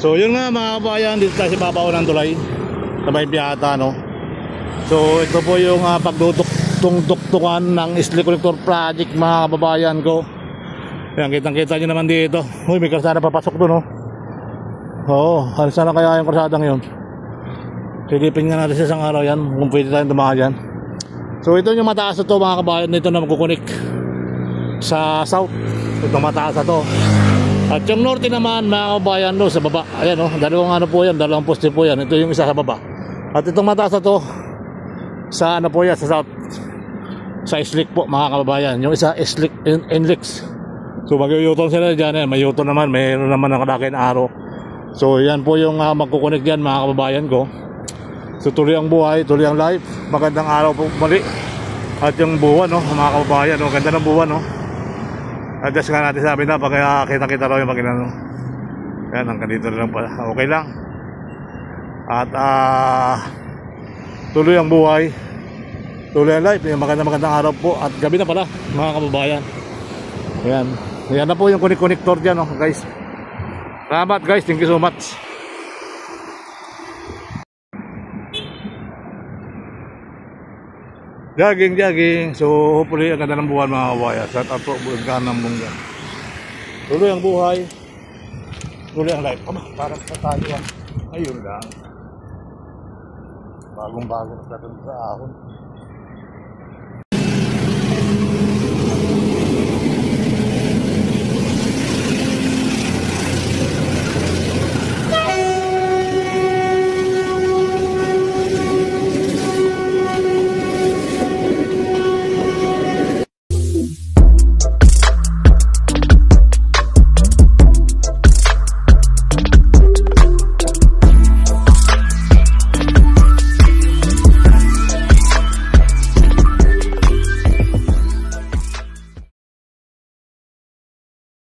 So yun nga mga kabayan, dito tayo sa babaw ng tulay sa may Piata, no? So ito po yung pagduduktungan ng Slick Collector Project mga kababayan ko. Yan, kitang kita nyo naman dito. Uy, may kalsada papasok doon, no? Oo, sana kaya yung kalsadang yun. Silipin nga natin sa isang araw yan kung pwede tayong dumaan dyan. So ito yung mataas na to mga kabayan, dito na magkukunik sa south. Ito mataas na to. At yung norte naman mga kabayan do, sa baba. Ayan o, dalawang ano po yan, dalawang poste po yan. Ito yung isa sa baba. At itong mataas na to sa ano po yan, sa south, sa Slick po mga kababayan. Yung isa Slick Enlix. So mag-u-turn sila dyan. May u-turn naman, mayroon naman ng kalaki na araw. So yan po yung magkukunik dyan mga kababayan ko. So tuloy ang buhay, tuloy ang life. Magandang araw po muli. At yung buwan no, mga kababayan, no? Ganda ng buwan no. Adjust nga natin sabi na pag kita-kita raw yung makinano. Yan, hanggang dito na lang pala. Okay lang. At tuloy ang buhay, tuloy ang life. Magandang araw po. At gabi na pala mga kababayan. Yan, yan na po yung connector dyan, no, guys. Salamat guys, thank you so much. Jogging. So hopefully ang ganda ng buwan mga kababayan. Sa tato buwan ng bungga. Tuloy ang buhay, tuloy ang life. Parang sa tayo. Ayun lang. Bagong-bago na sa ahon.